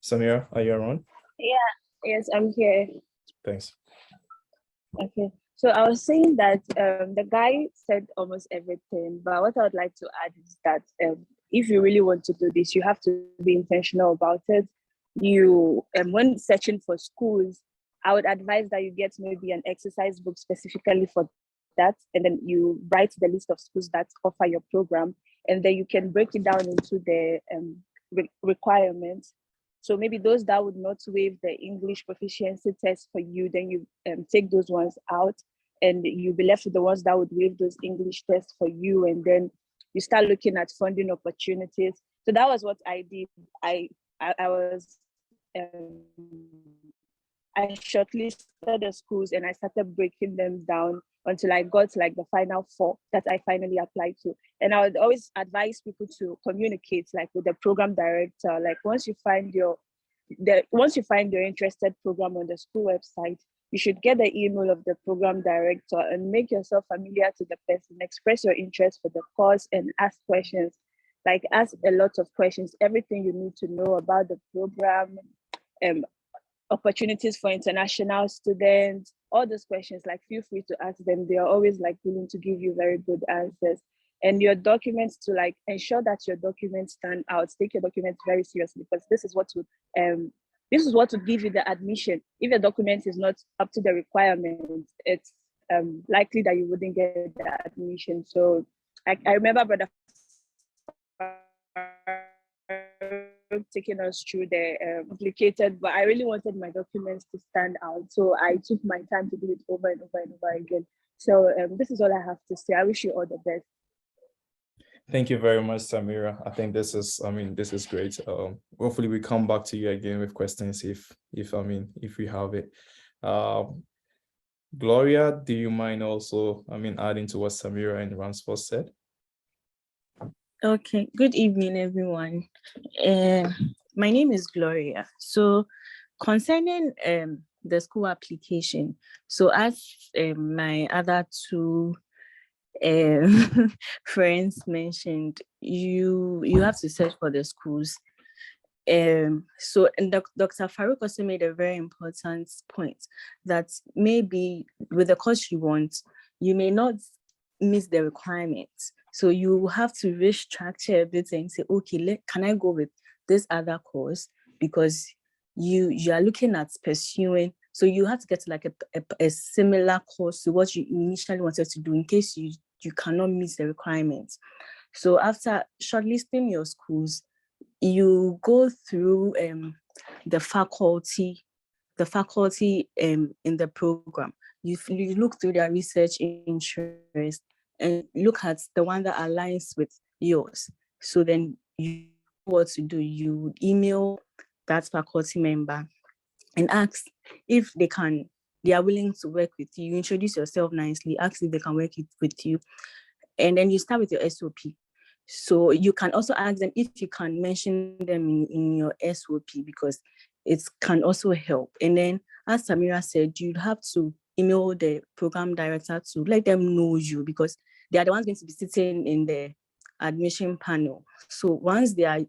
Samira, are you around? Yeah, yes, I'm here. Thanks. Okay. So I was saying that the guy said almost everything, but what I would like to add is that if you really want to do this, you have to be intentional about it. You when searching for schools, I would advise that you get maybe an exercise book specifically for that, and then you write the list of schools that offer your program, and then you can break it down into the requirements. So maybe those that would not waive the English proficiency test for you, then you take those ones out, and you'll be left with the ones that would waive those English tests for you. And then you start looking at funding opportunities. So that was what I did. I was I shortlisted the schools and I started breaking them down until I got like the final four that I finally applied to. And I would always advise people to communicate like with the program director. Like once you find your interested program on the school website, you should get the email of the program director and make yourself familiar to the person, express your interest for the course and ask questions. Like ask a lot of questions, everything you need to know about the program, opportunities for international students, all those questions, like feel free to ask them. They are always like willing to give you very good answers. And your documents, to like ensure that your documents stand out. Take your documents very seriously, because this is what would give you the admission. If your document is not up to the requirements, it's likely that you wouldn't get the admission. So I remember Brother taking us through the complicated, but I really wanted my documents to stand out. So I took my time to do it over and over and over again. So this is all I have to say. I wish you all the best. Thank you very much, Samira. I think this is great. Hopefully we come back to you again with questions if we have it. Gloria, do you mind also, adding to what Samira and Ransford said? Okay, good evening, everyone. My name is Gloria. So concerning the school application, so as my other two friends mentioned, you have to search for the schools. So and Dr. Farouk also made a very important point that maybe with the course you want, you may not meet the requirements. So you have to restructure a bit and say, okay, can I go with this other course? Because you are looking at pursuing, so you have to get like a similar course to what you initially wanted to do in case you cannot meet the requirements. So after shortlisting your schools, you go through the faculty in the program. You look through their research interest and look at the one that aligns with yours. So then you what to do, you email that faculty member and ask if they are willing to work with you. You introduce yourself nicely, ask if they can work with you. And then you start with your SOP. So you can also ask them if you can mention them in your SOP, because it can also help. And then, as Samira said, you'd have to email the program director to let them know you, because they are the ones going to be sitting in the admission panel. So once they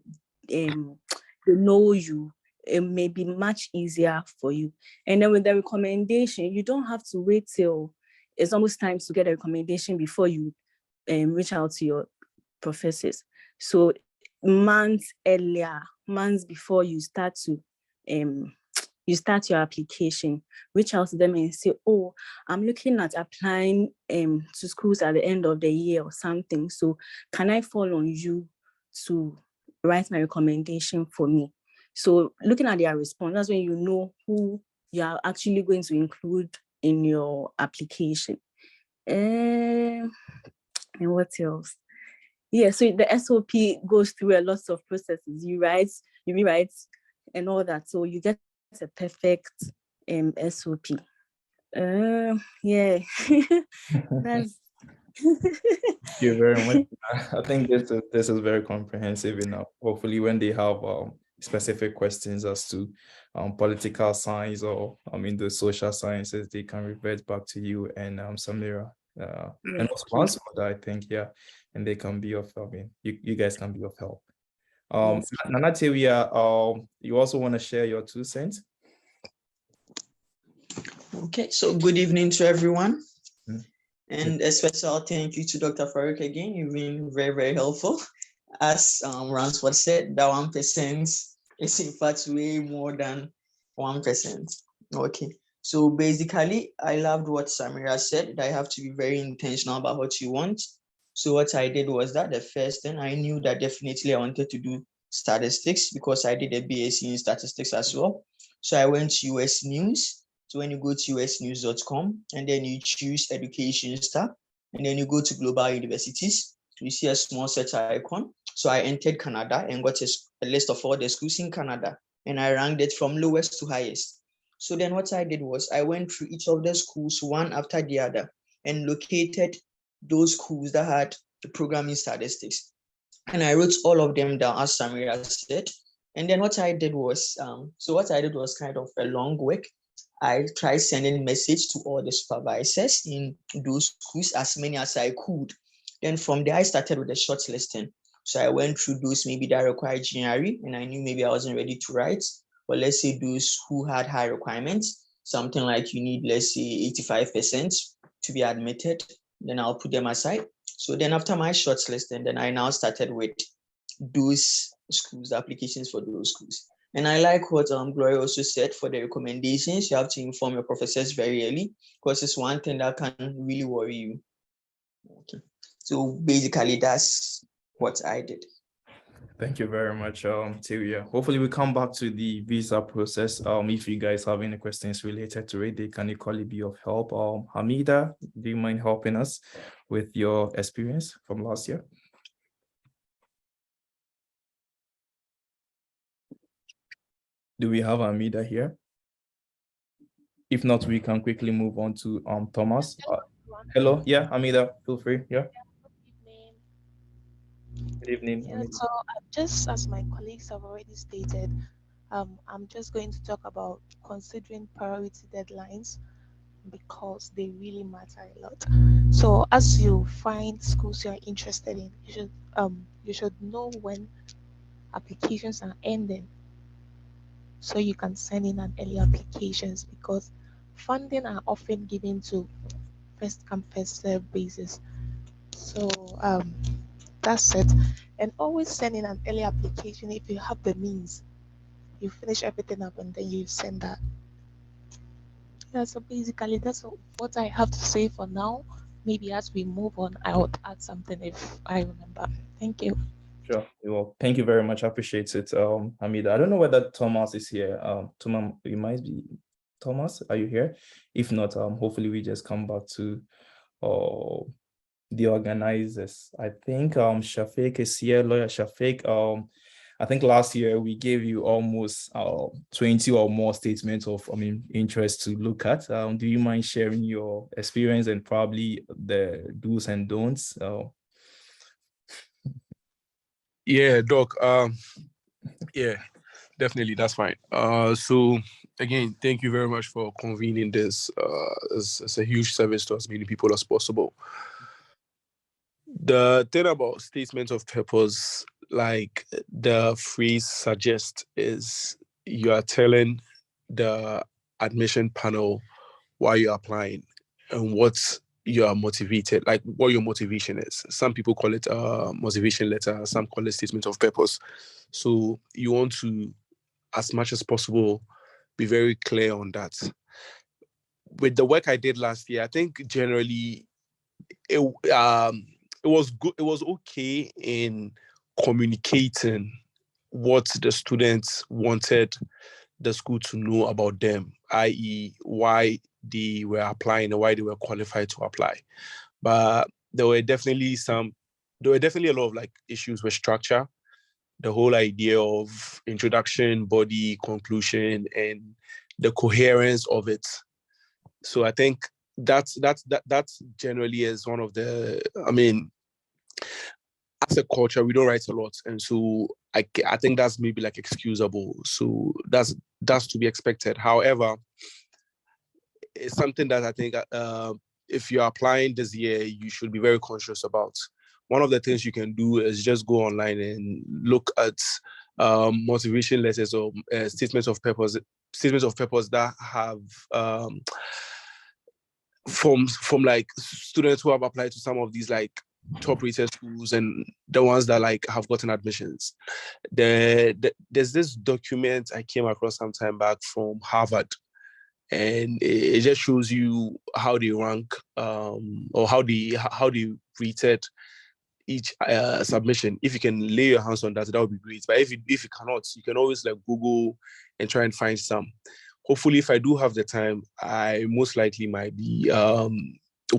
know you, it may be much easier for you. And then with the recommendation, you don't have to wait till it's almost time to get a recommendation before you reach out to your professors. So months before you start your application, reach out to them and say, oh, I'm looking at applying to schools at the end of the year or something. So can I fall on you to write my recommendation for me? So looking at their response, that's when you know who you are actually going to include in your application. And what else? Yeah, so the SOP goes through a lot of processes. You rewrite, and all that. So you get a perfect SOP. Yeah, that's. Thank you very much. I think this is very comprehensive enough. Hopefully, when they have specific questions as to political science or the social sciences, they can revert back to you and Samira. And also, I think, yeah, and they can be of help. You guys can be of help. Yes. Nanateria, you also want to share your 2 cents? Okay, so good evening to everyone. Mm. And a special thank you to Dr. Farouk again. You've been very, very helpful. As Ransford said, that 1% is in fact way more than 1%. Okay, so basically, I loved what Samira said, that I have to be very intentional about what you want. So what I did was that the first thing, I knew that definitely I wanted to do statistics because I did a BSc in statistics as well. So I went to US News. So when you go to usnews.com and then you choose education tab, and then you go to global universities, you see a small search icon. So I entered Canada and got a list of all the schools in Canada, and I ranked it from lowest to highest. So then what I did was I went through each of the schools one after the other and located those schools that had the programming statistics. And I wrote all of them down as Samira said. And then what I did was kind of a long work. I tried sending message to all the supervisors in those schools, as many as I could. Then from there, I started with the shortlisting. So I went through those maybe that required GRE, and I knew maybe I wasn't ready to write. But let's say those who had high requirements, something like you need, let's say 85% to be admitted, then I'll put them aside. So then after my shortlisting, then I now started with those schools, the applications for those schools. And I like what Gloria also said for the recommendations. You have to inform your professors very early because it's one thing that can really worry you. Okay. So basically, that's what I did. Thank you very much, Teria. Hopefully we come back to the visa process. If you guys have any questions related to it, they can equally be of help. Hamida, do you mind helping us with your experience from last year? Do we have Hamida here? If not, we can quickly move on to Thomas. Hello, yeah, Hamida, feel free. Yeah. Good evening. Yeah, so just as my colleagues have already stated, I'm just going to talk about considering priority deadlines because they really matter a lot. So as you find schools you're interested in, you should know when applications are ending so you can send in an early applications because funding are often given to first come first serve basis. So that's it. And always send in an early application if you have the means. You finish everything up and then you send that. Yeah, so basically that's what I have to say for now. Maybe as we move on, I would add something if I remember. Thank you. Sure. Well, thank you very much. I appreciate it. Hamida, I don't know whether Thomas is here. Thomas, you might be. Thomas, are you here? If not, hopefully we just come back to the organizers. I think Shafiq is here, lawyer Shafiq. I think last year we gave you almost 20 or more statements of interest to look at. Do you mind sharing your experience and probably the do's and don'ts? Yeah, Doc. Yeah, definitely, that's fine. So again, thank you very much for convening this. It's a huge service to as many people as possible. The thing about statements of purpose, like the phrase suggests, is you are telling the admission panel why you're applying and what you are motivated, like what your motivation is. Some people call it a motivation letter, some call it statement of purpose. So you want to, as much as possible, be very clear on that. With the work I did last year, I think generally it was good. It was okay in communicating what the students wanted the school to know about them, i.e., why they were applying and why they were qualified to apply. But there were definitely a lot of like issues with structure, the whole idea of introduction, body, conclusion, and the coherence of it. So I think that generally is one of the, as a culture, we don't write a lot. And so I think that's maybe like excusable. So that's to be expected. However, it's something that I think if you're applying this year, you should be very conscious about. one of the things you can do is just go online and look at motivation letters or statements of purpose that have from like students who have applied to some of these like top rated schools and the ones that like have gotten admissions. There's this document I came across some time back from Harvard, and it just shows you how they rank or how they rated each submission. If you can lay your hands on that, that would be great. But if you cannot, you can always like Google and try and find some. Hopefully, if I do have the time, I most likely might be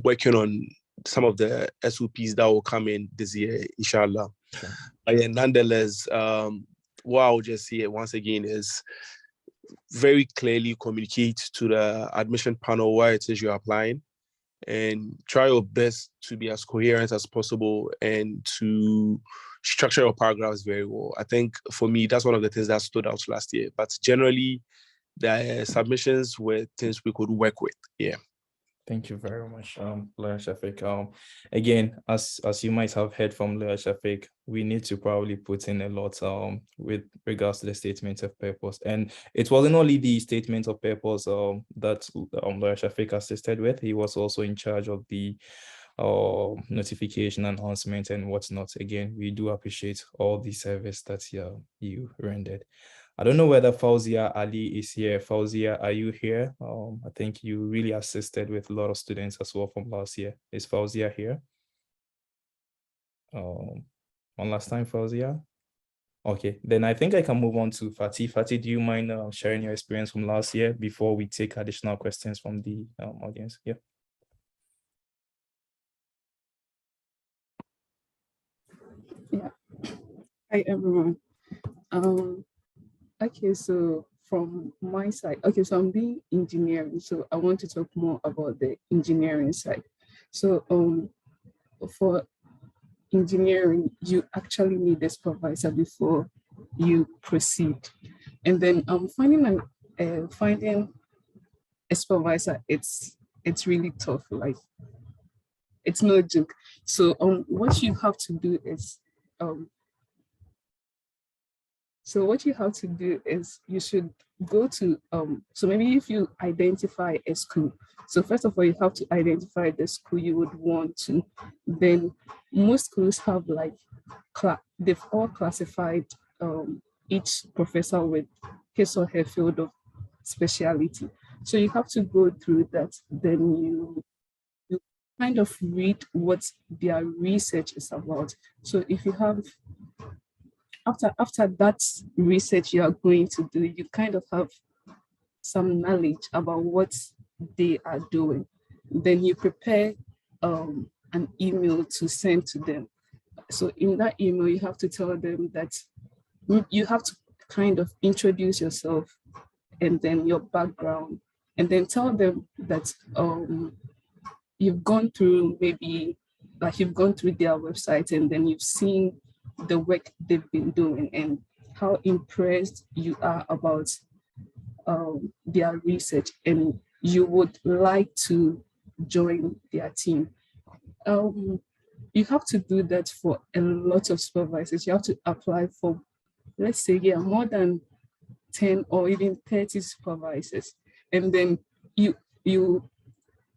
working on some of the SOPs that will come in this year, inshallah. Sure. But yeah, nonetheless, what I would just say once again is very clearly communicate to the admission panel why it is you're applying, and try your best to be as coherent as possible and to structure your paragraphs very well. I think for me, that's one of the things that stood out last year. But generally, the submissions were things we could work with. Yeah. Thank you very much, Lawyer Shafiq. Again, as you might have heard from Lawyer Shafiq, we need to probably put in a lot with regards to the statement of purpose. And it wasn't only the statement of purpose that Lawyer Shafiq assisted with. He was also in charge of the notification announcement and whatnot. Again, we do appreciate all the service that you rendered. I don't know whether Fauzia Ali is here. Fauzia, are you here? I think you really assisted with a lot of students as well from last year. Is Fauzia here? One last time, Fauzia? Okay, then I think I can move on to Fatih. Fatih, do you mind sharing your experience from last year before we take additional questions from the audience? Yeah. Yeah. Hi, everyone. Okay, so from my side, okay, so I'm doing engineering, so I want to talk more about the engineering side. So for engineering, you actually need a supervisor before you proceed. And then finding a supervisor, it's really tough. Like, it's no joke. So what you have to do is you should go to, so maybe if you identify a school, so first of all, you have to identify the school you would want to. Then most schools have like, they've all classified each professor with his or her field of speciality. So you have to go through that. Then you kind of read what their research is about. So if you have, after that research you are going to do, you kind of have some knowledge about what they are doing. Then you prepare an email to send to them. So in that email, you have to tell them that you have to kind of introduce yourself and then your background, and then tell them that you've gone through you've gone through their website and then you've seen the work they've been doing and how impressed you are about their research, and you would like to join their team. You have to do that for a lot of supervisors. You have to apply for, let's say, more than 10 or even 30 supervisors. And then you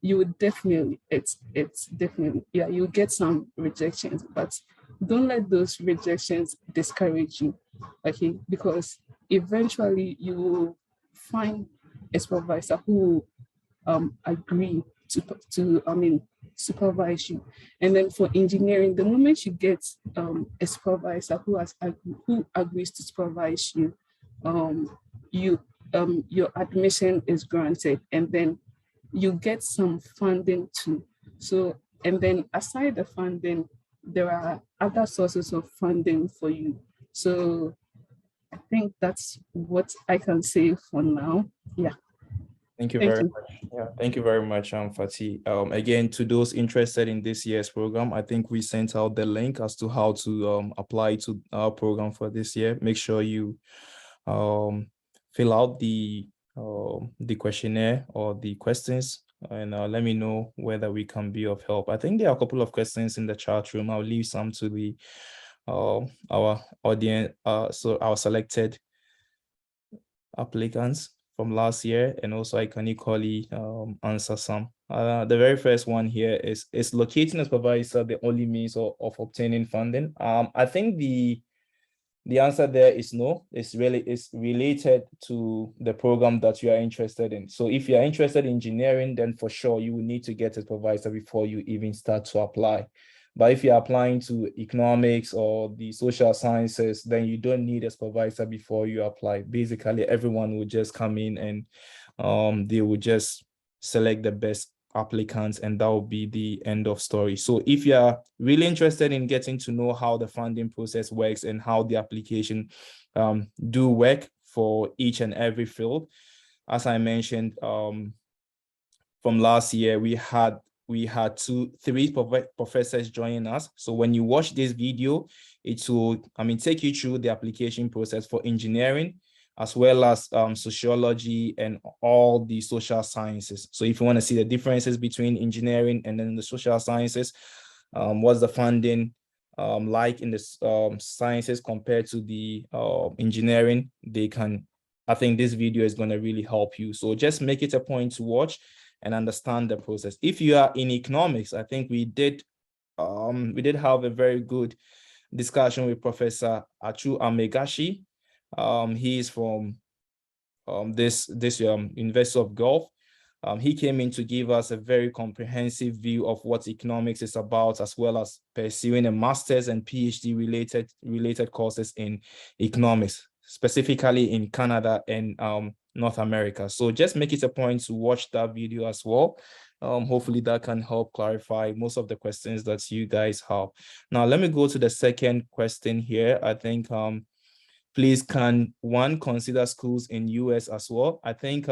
would definitely, it's definitely, you get some rejections, but don't let those rejections discourage you, okay? Because eventually you will find a supervisor who agree to supervise you. And then for engineering, the moment you get a supervisor who agrees to supervise you, your admission is granted, and then you get some funding too. So, and then aside the funding, there are other sources of funding for you. So I think that's what I can say for now. Yeah. Thank you very much. Yeah, thank you very much, Fatih. Again, to those interested in this year's program, I think we sent out the link as to how to apply to our program for this year. Make sure you fill out the questionnaire or the questions and let me know whether we can be of help. I think there are a couple of questions in the chat room. I'll leave some to the our audience, so our selected applicants from last year, and also I can equally answer some. The very first one here is locating a supervisor the only means of obtaining funding? I think the answer there is no. It's related to the program that you are interested in. So if you are interested in engineering, then for sure you will need to get a supervisor before you even start to apply. But if you're applying to economics or the social sciences, then you don't need a supervisor before you apply. Basically, everyone will just come in and they will just select the best applicants, and that will be the end of story. So if you're really interested in getting to know how the funding process works and how the application do work for each and every field, as I mentioned, from last year, we had three professors joining us. So when you watch this video, it will take you through the application process for engineering, as well as sociology and all the social sciences. So if you want to see the differences between engineering and then the social sciences, what's the funding like in the sciences compared to the engineering, I think this video is going to really help you. So just make it a point to watch and understand the process. If you are in economics, I think we did have a very good discussion with Professor Achu Amegashi. He is from this University of Gulf. He came in to give us a very comprehensive view of what economics is about, as well as pursuing a master's and PhD related courses in economics, specifically in Canada and North America. So just make it a point to watch that video as well. Hopefully that can help clarify most of the questions that you guys have. Now, let me go to the second question here. I think please, can one consider schools in US as well? I think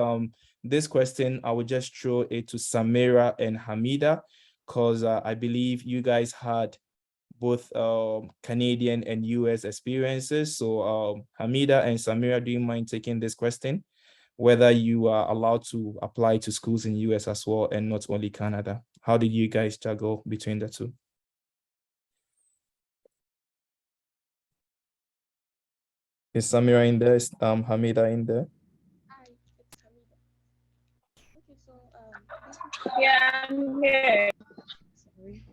this question, I would just throw it to Samira and Hamida, because I believe you guys had both Canadian and US experiences. So Hamida and Samira, do you mind taking this question? Whether you are allowed to apply to schools in US as well and not only Canada. How did you guys juggle between the two? Is Samira in there? Is Hamida in there? Hi, it's Hamida. Okay, so Yeah, I'm here. sorry.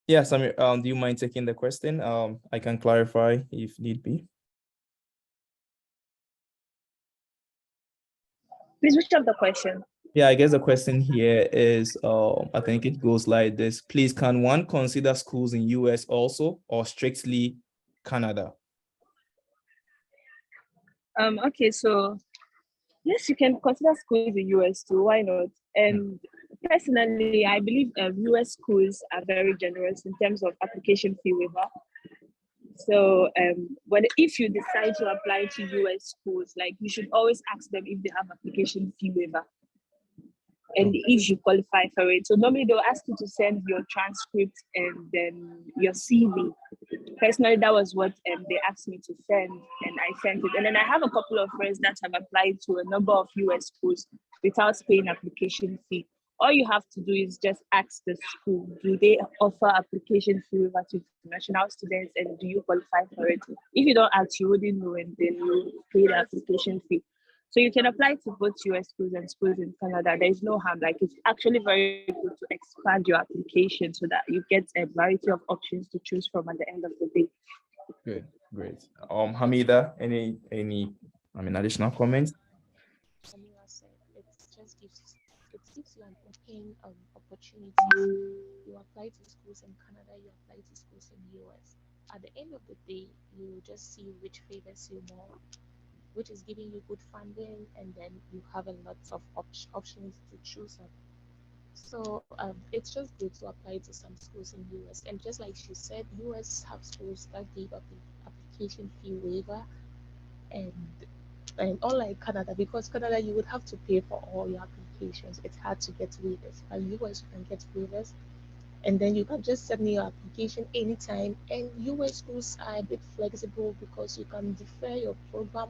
Yeah, Samira, do you mind taking the question? I can clarify if need be. Please, which of the question? Yeah, I guess the question here is, I think it goes like this. Please, can one consider schools in US also, or strictly Canada? Okay, so yes, you can consider schools in US too. Why not? And personally, I believe US schools are very generous in terms of application fee waiver. So if you decide to apply to US schools, like you should always ask them if they have application fee waiver and if you qualify for it. So normally they'll ask you to send your transcript and then your CV. Personally, that was what they asked me to send, and I sent it. And then I have a couple of friends that have applied to a number of US schools without paying application fee. All you have to do is just ask the school, do they offer application fee waiver to international students, and do you qualify for it? If you don't ask, you wouldn't know, and then you pay the application fee. So you can apply to both US schools and schools in Canada. There's no harm. Like, it's actually very good to expand your application so that you get a variety of options to choose from at the end of the day. Good, great. Hamida, any additional comments? Samira said it gives you an open opportunity. You apply to schools in Canada, you apply to schools in US. At the end of the day, you just see which favors you more, which is giving you good funding, and then you have a lot of options to choose from. So it's just good to apply to some schools in US. And just like she said, US have schools that give up the application fee waiver, and unlike Canada, because Canada you would have to pay for all your applications. It's hard to get waivers. But US you can get waivers, and then you can just submit your application anytime. And US schools are a bit flexible because you can defer your program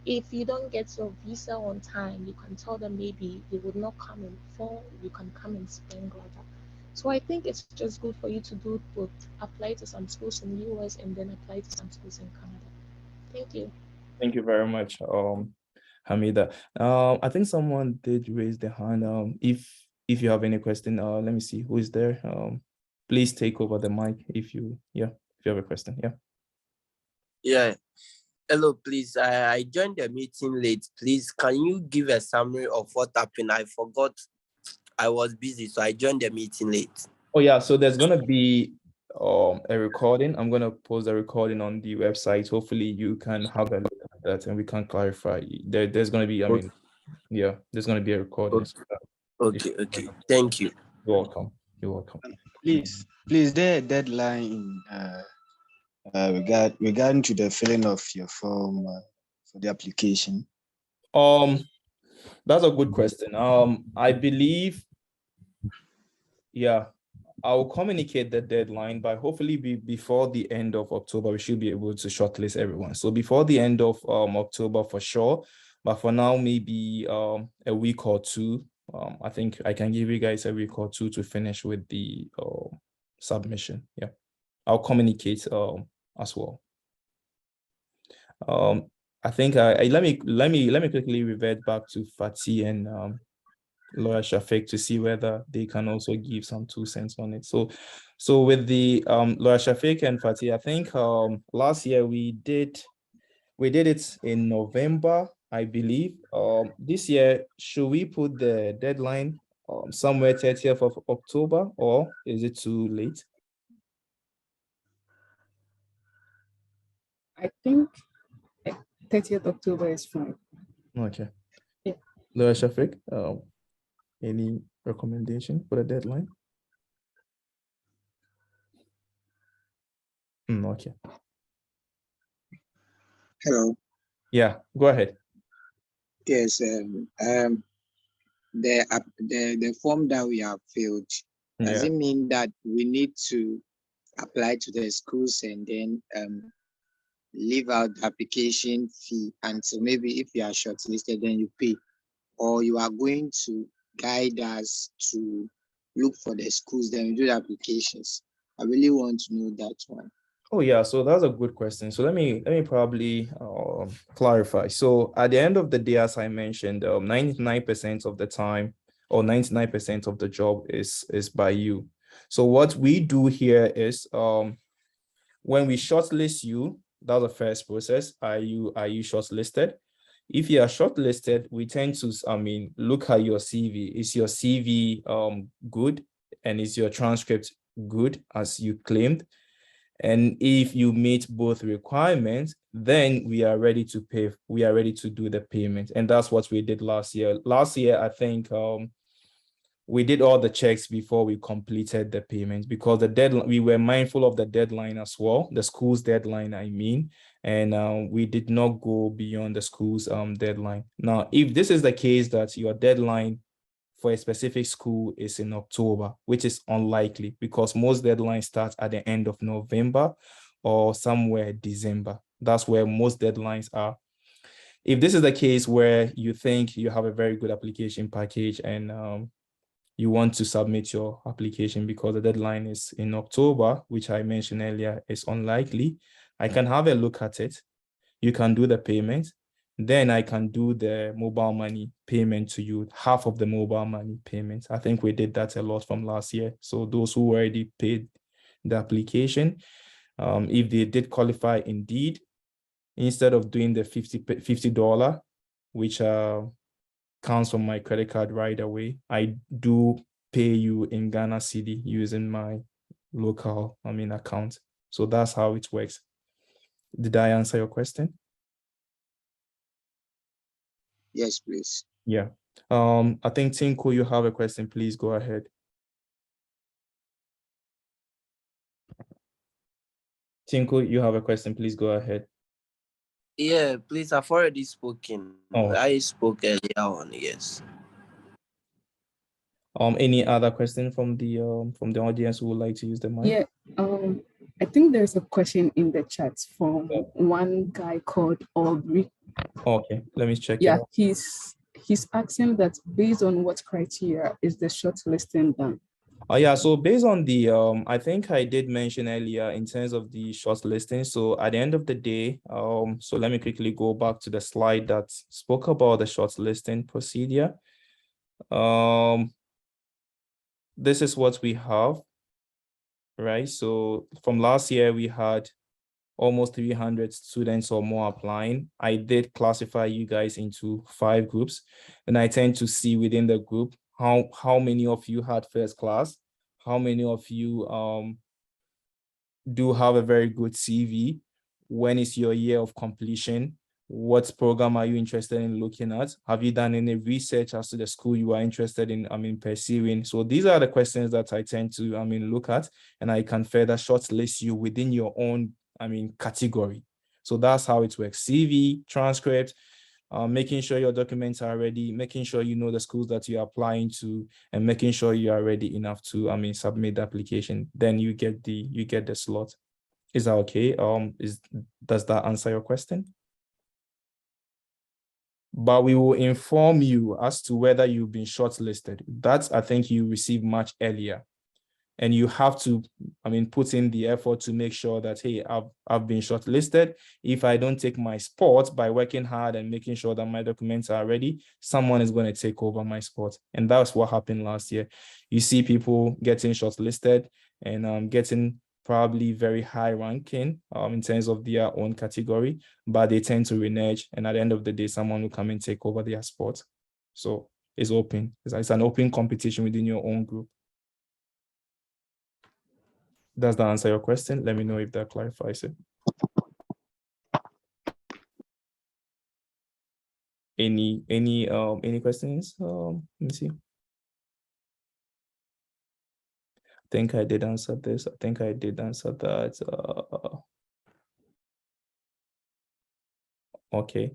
If you don't get your visa on time, you can tell them maybe they would not come in fall, you can come in spring rather. So I think it's just good for you to do both, apply to some schools in the US and then apply to some schools in Canada. Thank you. Thank you very much, Hamida. I think someone did raise their hand. If you have any question, let me see who is there. Please take over the mic if you have a question. Yeah. Yeah. Hello, please. I joined the meeting late. Please, can you give a summary of what happened? I forgot. I was busy, so I joined the meeting late. Oh yeah, so there's gonna be a recording. I'm gonna post a recording on the website. Hopefully you can have a look at that and we can clarify. There's gonna be, there's gonna be a recording. Okay. Thank you. You're welcome. You're welcome. Please, there a deadline regarding to the filling of your form for the application? That's a good question. I believe, I'll communicate the deadline, but hopefully before the end of October, we should be able to shortlist everyone. So before the end of October for sure, but for now, maybe a week or two. I think I can give you guys a week or two to finish with the submission. Yeah, I'll communicate as well. I think let me quickly revert back to Fatih and Lawyer Shafiq to see whether they can also give some 2 cents on it. So with the Lawyer Shafiq and Fatih, I think last year we did it in November, I believe. This year, should we put the deadline somewhere 30th of October, or is it too late? I think 30th October is fine. Okay. Yeah. Lawyer Shafiq, any recommendation for the deadline? Okay. Hello. Yeah, go ahead. Yes. The form that we have filled, does it mean that we need to apply to the schools and then leave out the application fee, and so maybe if you are shortlisted then you pay, or you are going to guide us to look for the schools then we do the applications? I really want to know that one. Oh yeah, so that's a good question. So let me probably clarify. So at the end of the day, as I mentioned, 99% of the time or 99% of the job is by you. So what we do here is when we shortlist you, that's the first process. Are you shortlisted? If you are shortlisted, we tend to look at your CV. Is your CV good, and is your transcript good as you claimed? And if you meet both requirements, then we are ready to pay. We are ready to do the payment. And that's what we did last year. Last year, I think we did all the checks before we completed the payment, because the deadline, we were mindful of the deadline as well, the school's deadline, I mean, and we did not go beyond the school's deadline. Now, if this is the case that your deadline for a specific school is in October, which is unlikely because most deadlines start at the end of November or somewhere December. That's where most deadlines are. If this is the case where you think you have a very good application package and you want to submit your application because the deadline is in October, which I mentioned earlier is unlikely, I can have a look at it. You can do the payment. Then I can do the mobile money payment to you, half of the mobile money payment. I think we did that a lot from last year. So those who already paid the application, if they did qualify indeed, instead of doing the $50, which counts from my credit card right away, I do pay you in Ghana cedi using my local account. So that's how it works. Did I answer your question? Yes, please. Yeah. I think Tinku, you have a question. Please go ahead. Tinku, you have a question. Please go ahead. Yeah, please, I've already spoken. Oh. I spoke earlier on, yes. Any other question from the audience who would like to use the mic? Yeah. I think there's a question in the chat from one guy called Aubrey. Okay, let me check it Yeah, out. he's asking that based on what criteria is the shortlisting done? Yeah, so based on the I think I did mention earlier in terms of the shortlisting. So at the end of the day, so let me quickly go back to the slide that spoke about the shortlisting procedure. This is what we have, right? So from last year, we had almost 300 students or more applying. I did classify you guys into 5 groups, and I tend to see within the group how many of you had first class, how many of you do have a very good CV, when is your year of completion, what program are you interested in looking at, have you done any research as to the school you are interested in pursuing. So these are the questions that I tend to look at, and I can further shortlist you within your own category. So that's how it works. CV, transcript, making sure your documents are ready, making sure you know the schools that you're applying to, and making sure you are ready enough to submit the application. Then you get the slot. Is that okay? Does that answer your question? But we will inform you as to whether you've been shortlisted. That's, I think, you receive much earlier. And you have to, put in the effort to make sure that, hey, I've been shortlisted. If I don't take my spot by working hard and making sure that my documents are ready, someone is going to take over my spot. And that's what happened last year. You see people getting shortlisted and getting probably very high ranking in terms of their own category, but they tend to renege. And at the end of the day, someone will come and take over their spot. So it's open. It's an open competition within your own group. Does that answer your question? Let me know if that clarifies it. Any questions? Let me see. I think I did answer this. I think I did answer that. Okay.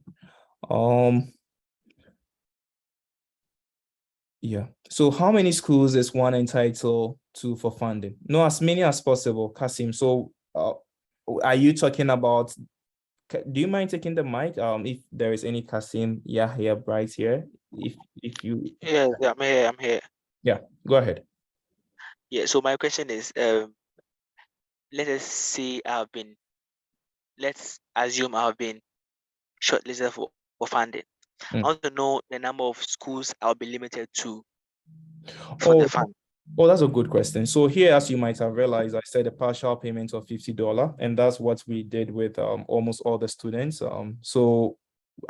Yeah. So how many schools is one entitled to for funding? No, as many as possible, Kasim. So are you talking about, do you mind taking the mic? If there is any Kasim, Yahya Bright here, if you. Yeah, I'm here. Yeah, go ahead. Yeah, so my question is, let us say let's assume I've been shortlisted for funding. I want to know the number of schools I'll be limited to for the fund. Oh, that's a good question. So here, as you might have realized, I said a partial payment of $50, and that's what we did with almost all the students. So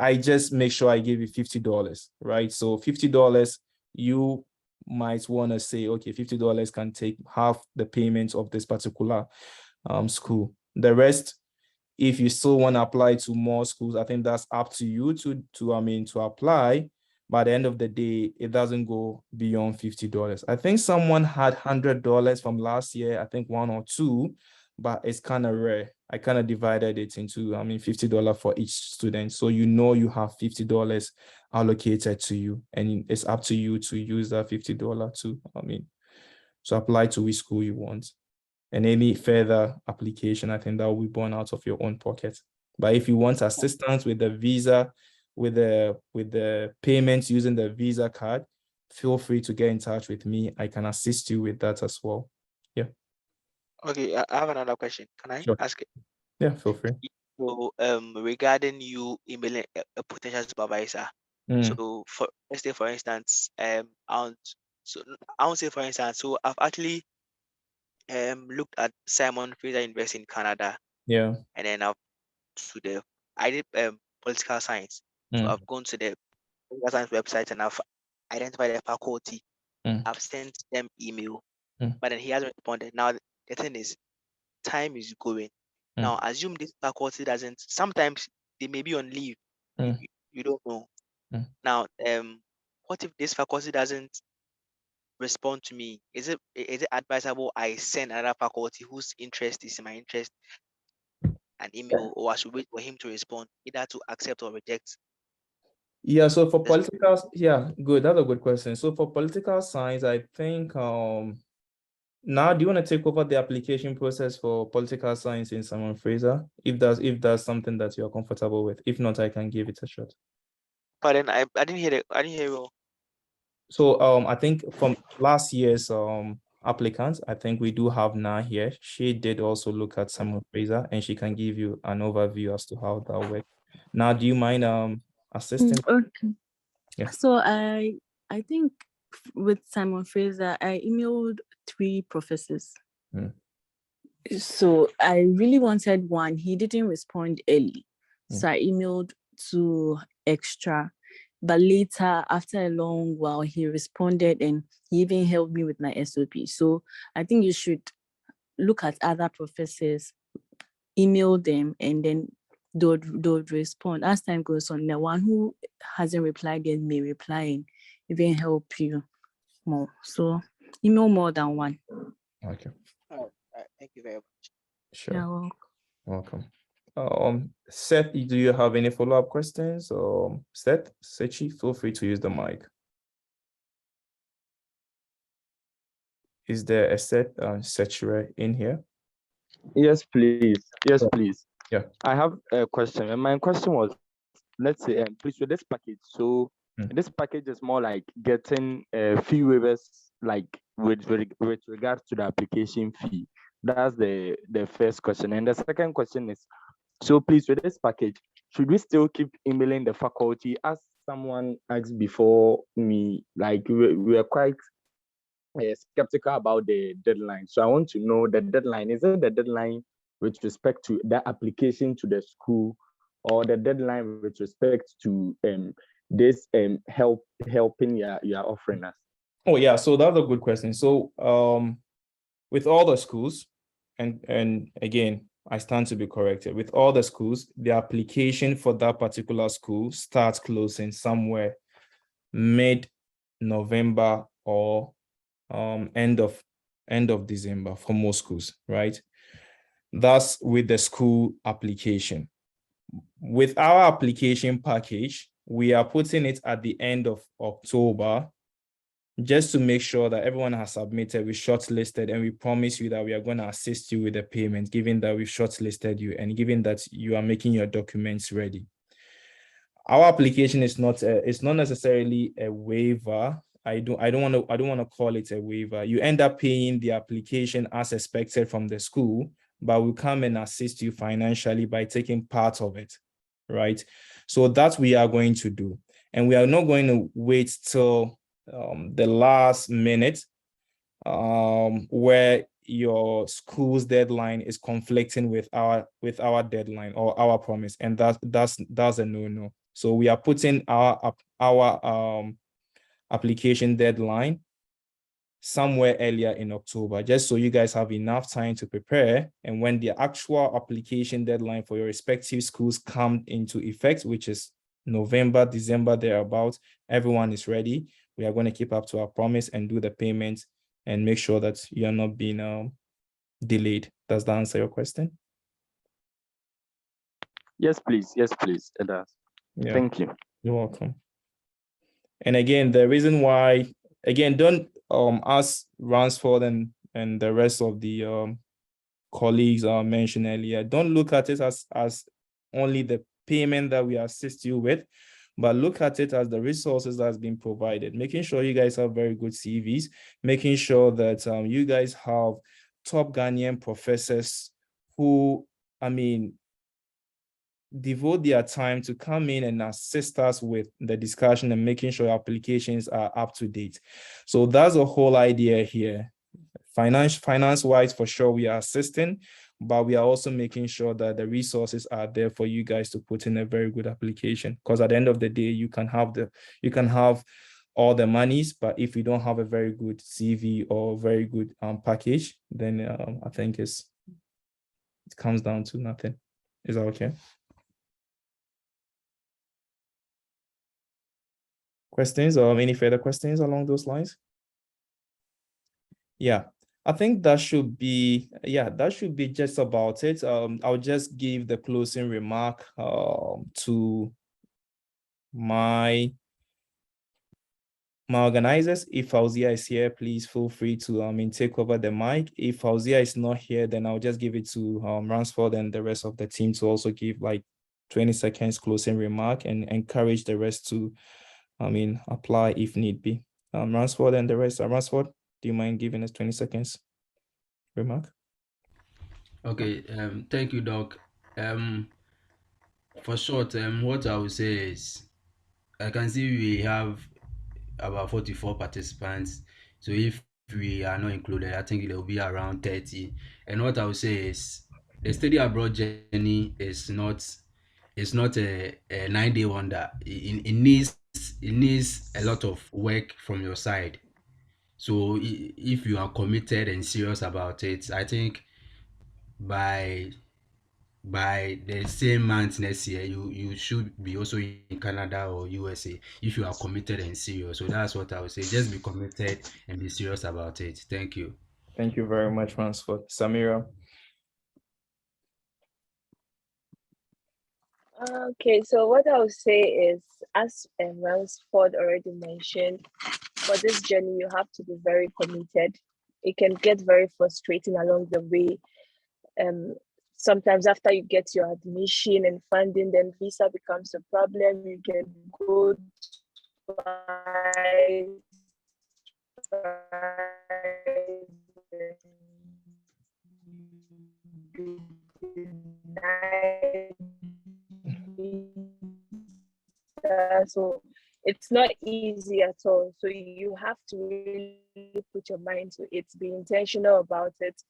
I just make sure I give you $50, right? So $50, you might want to say, okay, $50 can take half the payment of this particular school. The rest, if you still want to apply to more schools, I think that's up to you to apply. By the end of the day, it doesn't go beyond $50. I think someone had $100 from last year, I think 1 or 2, but it's kind of rare. I kind of divided it into, $50 for each student. So you have $50 allocated to you, and it's up to you to use that $50 to apply to which school you want. And any further application, I think that will be borne out of your own pocket. But if you want assistance with the visa, with the payments using the Visa card, feel free to get in touch with me. I can assist you with that as well. Yeah. Okay, I have another question. Can I ask it? Yeah, feel free. So, regarding you emailing a potential supervisor. So, let's say, for instance, I won't say for instance. So, I've actually looked at Simon Fraser University in Canada. Yeah. And then I did political science. So I've gone to the political science website and I've identified the faculty. I've sent them email, but then he hasn't responded. Now the thing is, time is going. Now assume this faculty doesn't. Sometimes they may be on leave. You don't know. Now, what if this faculty doesn't respond to me? Is it advisable I send another faculty whose interest is in my interest an email, or I should wait for him to respond, either to accept or reject? Yeah, so for political, yeah, good. That's a good question. So for political science, I think Now, do you want to take over the application process for political science in Simon Fraser? If that's something that you're comfortable with. If not, I can give it a shot. Pardon, I didn't hear it. I didn't hear you. So I think from last year's applicants, I think we do have Na here. She did also look at Simon Fraser, and she can give you an overview as to how that works. Now, do you mind assisting? Okay. Yeah. So I think with Simon Fraser, I emailed 3 professors. So I really wanted one. He didn't respond early. So I emailed 2 extra. But later, after a long while, he responded and he even helped me with my SOP. So I think you should look at other professors, email them, and then they'll respond. As time goes on, the one who hasn't replied yet may reply and even help you more. So email more than one. Okay. Thank you very much. Sure. You're welcome. Seth, do you have any follow-up questions? Seth, Sechi, feel free to use the mic. Is there a Seth Sechi in here? Yes, please. Yes, please. Yeah. I have a question, and my question was, let's say, please, with this package. So this package is more like getting fee waivers, like with regards to the application fee. That's the first question. And the second question is, so please, with this package, should we still keep emailing the faculty? As someone asked before me, like we are quite skeptical about the deadline. So I want to know the deadline. Is it the deadline with respect to the application to the school, or the deadline with respect to this helping you are offering us? Oh yeah, so that's a good question. So with all the schools, and again, I stand to be corrected, with all the schools, the application for that particular school starts closing somewhere mid-November or end of December for most schools, right? That's with the school application. With our application package, we are putting it at the end of October, just to make sure that everyone has submitted, we shortlisted, and we promise you that we are going to assist you with the payment, given that we've shortlisted you and given that you are making your documents ready. Our application is not it's not necessarily a waiver. I don't want to call it a waiver. You end up paying the application as expected from the school, but we'll come and assist you financially by taking part of it, right? So that we are going to do. And we are not going to wait till the last minute where your school's deadline is conflicting with our deadline or our promise, and that's a no-no. So we are putting our application deadline somewhere earlier in October, just so you guys have enough time to prepare. And when the actual application deadline for your respective schools come into effect, which is November, December, thereabouts, everyone is ready. We are going to keep up to our promise and do the payment and make sure that you are not being delayed. Does that answer your question? Yes, please. Yes, please. It does. Yeah. Thank you. You're welcome. And again, the reason why, again, don't ask Ransford and the rest of the colleagues mentioned earlier, don't look at it as only the payment that we assist you with, but look at it as the resources that's been provided, making sure you guys have very good CVs, making sure that you guys have top Ghanaian professors who, devote their time to come in and assist us with the discussion and making sure applications are up to date. So that's the whole idea here. Finance-wise, for sure, we are assisting, but we are also making sure that the resources are there for you guys to put in a very good application. Because at the end of the day, you can have all the monies, but if you don't have a very good CV or very good package, then I think it comes down to nothing. Is that okay? Questions or any further questions along those lines? Yeah, I think that should be just about it. I'll just give the closing remark to my my organizers, if Fauzia is here, please feel free to take over the mic. If Fauzia is not here, then I'll just give it to Ransford and the rest of the team to also give like 20 seconds closing remark and encourage the rest to apply if need be. Ransford and the rest. Ransford, do you mind giving us 20 seconds remark? Okay, thank you, Doc. For short, what I would say is I can see we have about 44 participants. So if we are not included, I think there will be around 30. And what I would say is the study abroad journey is not a 9-day wonder. It needs a lot of work from your side. So if you are committed and serious about it, I think by the same month next year, you should be also in Canada or USA if you are committed and serious. So that's what I would say. Just be committed and be serious about it. Thank you. Thank you very much, Ransford. Samira. Okay, so what I would say is, as Ransford already mentioned, for this journey, you have to be very committed. It can get very frustrating along the way. Sometimes after you get your admission and funding, then visa becomes a problem. You can go twice, so it's not easy at all. So you have to really put your mind to it, be intentional about it.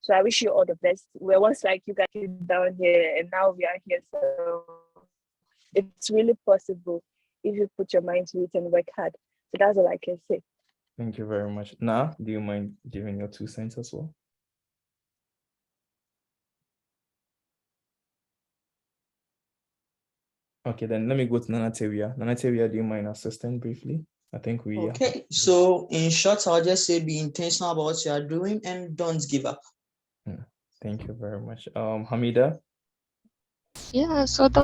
So I wish you all the best. We're once like you guys down here, and now we are here. So it's really possible if you put your mind to it and work hard. So that's all I can say. Thank you very much. Now, do you mind giving your 2 cents as well? Okay, then let me go to Nanatevia. Nanatevia, do you mind assisting briefly? I think we Okay, so in short, I'll just say be intentional about what you are doing and don't give up. Thank you very much. Hamida? Yeah, so the